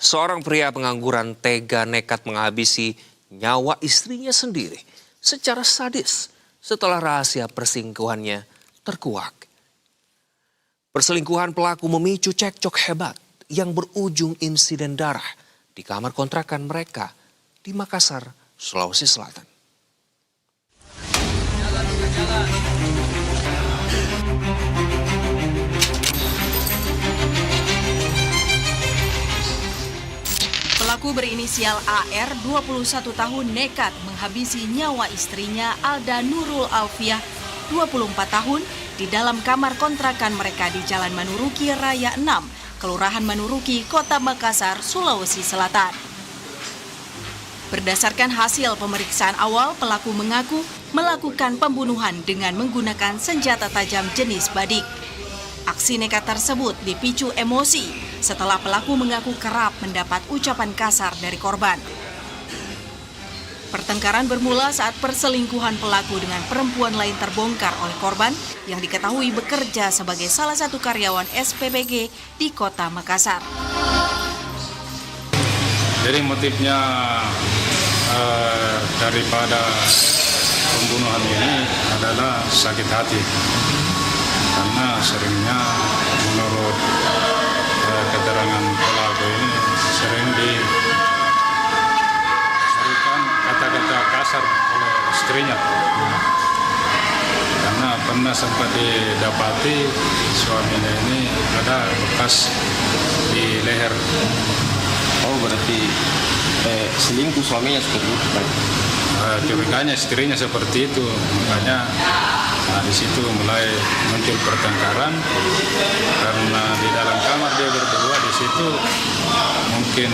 Seorang pria pengangguran tega nekat menghabisi nyawa istrinya sendiri secara sadis setelah rahasia perselingkuhannya terkuak. Perselingkuhan pelaku memicu cekcok hebat yang berujung insiden darah di kamar kontrakan mereka di Makassar, Sulawesi Selatan. Pelaku berinisial AR, 21 tahun, nekat menghabisi nyawa istrinya Alda Nurul Alfiah, 24 tahun, di dalam kamar kontrakan mereka di Jalan Manuruki Raya 6, Kelurahan Manuruki, Kota Makassar, Sulawesi Selatan. Berdasarkan hasil pemeriksaan awal, pelaku mengaku melakukan pembunuhan dengan menggunakan senjata tajam jenis badik. Aksi nekat tersebut dipicu emosi setelah pelaku mengaku kerap mendapat ucapan kasar dari korban. Pertengkaran bermula saat perselingkuhan pelaku dengan perempuan lain terbongkar oleh korban yang diketahui bekerja sebagai salah satu karyawan SPBG di Kota Makassar. Jadi motifnya daripada pembunuhan ini adalah sakit hati. Karena seringnya menurut keterangan pelaku ini sering diberikan kata-kata kasar oleh istrinya. Karena pernah sempat didapati suaminya ini ada bekas di leher. Oh, berarti selingkuh suaminya seperti itu, Pak? Curiganya istrinya seperti itu, makanya di situ mulai muncul pertengkaran karena di dalam kamar dia berdua. Di situ mungkin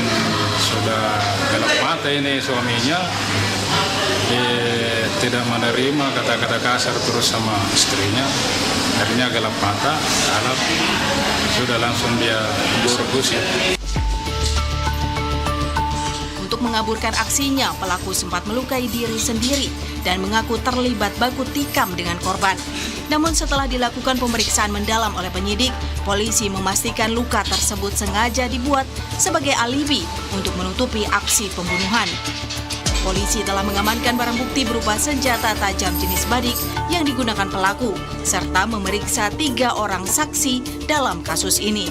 sudah gelap mata ini suaminya, dia tidak menerima kata-kata kasar terus sama istrinya, akhirnya gelap mata, kalap, sudah langsung dia eksekusi. Untuk mengaburkan aksinya, pelaku sempat melukai diri sendiri dan mengaku terlibat baku tikam dengan korban. Namun setelah dilakukan pemeriksaan mendalam oleh penyidik, polisi memastikan luka tersebut sengaja dibuat sebagai alibi untuk menutupi aksi pembunuhan. Polisi telah mengamankan barang bukti berupa senjata tajam jenis badik yang digunakan pelaku, serta memeriksa 3 orang saksi dalam kasus ini.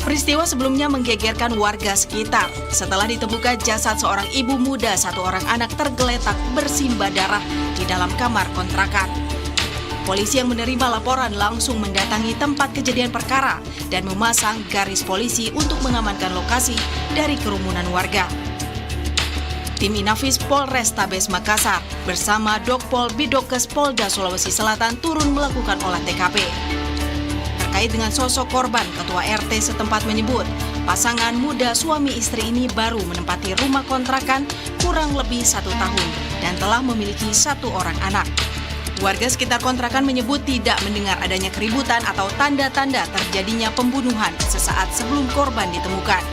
Peristiwa sebelumnya menggegerkan warga sekitar setelah ditemukan jasad seorang ibu muda 1 orang anak tergeletak bersimbah darah di dalam kamar kontrakan. Polisi yang menerima laporan langsung mendatangi tempat kejadian perkara dan memasang garis polisi untuk mengamankan lokasi dari kerumunan warga. Tim Inafis Polrestabes Makassar bersama Dokpol Bidokes Polda Sulawesi Selatan turun melakukan olah TKP. Terkait dengan sosok korban, Ketua RT setempat menyebut pasangan muda suami istri ini baru menempati rumah kontrakan kurang lebih 1 tahun dan telah memiliki 1 orang anak. Warga sekitar kontrakan menyebut tidak mendengar adanya keributan atau tanda-tanda terjadinya pembunuhan sesaat sebelum korban ditemukan.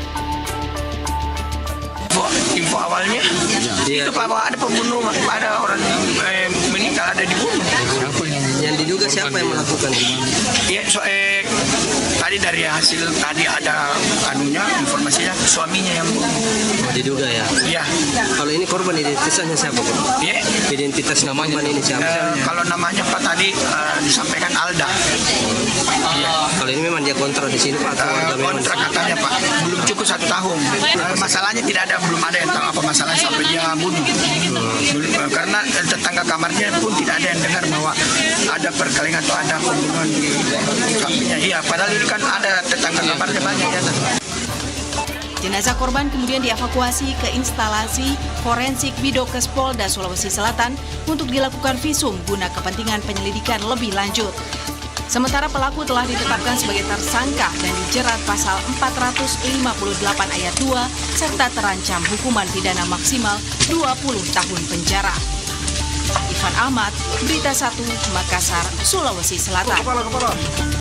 Info awalnya itu Pak, bahwa ada pembunuh, ada orang meninggal, ada dibunuh. Yang diduga siapa yang melakukan? Ya, tadi dari hasil tadi ada informasinya suaminya yang bunuh. Oh, diduga ya? Iya. Kalau ini korban identitasnya siapa, Pak? Iya. Identitas namanya ini siapa? Kalau namanya Pak tadi disampaikan Alda. Iya. Kalau ini memang dia kontrak di sini, Pak? Kontrak katanya Pak, belum cukup 1 tahun. Masalahnya belum ada yang tahu apa masalahnya sampai dia bunuh. Karena tetangga kamarnya pun tidak ada yang dengar bahwa ada perkelahian atau ada pembunuhan di sampingnya. Iya, padahal ini kan ada tetangga kamarnya banyak ya. Jenazah korban kemudian dievakuasi ke instalasi forensik Bidokes Polda Sulawesi Selatan untuk dilakukan visum guna kepentingan penyelidikan lebih lanjut. Sementara pelaku telah ditetapkan sebagai tersangka dan dijerat pasal 458 ayat 2 serta terancam hukuman pidana maksimal 20 tahun penjara. Ivan Ahmad, Berita 1, Makassar, Sulawesi Selatan.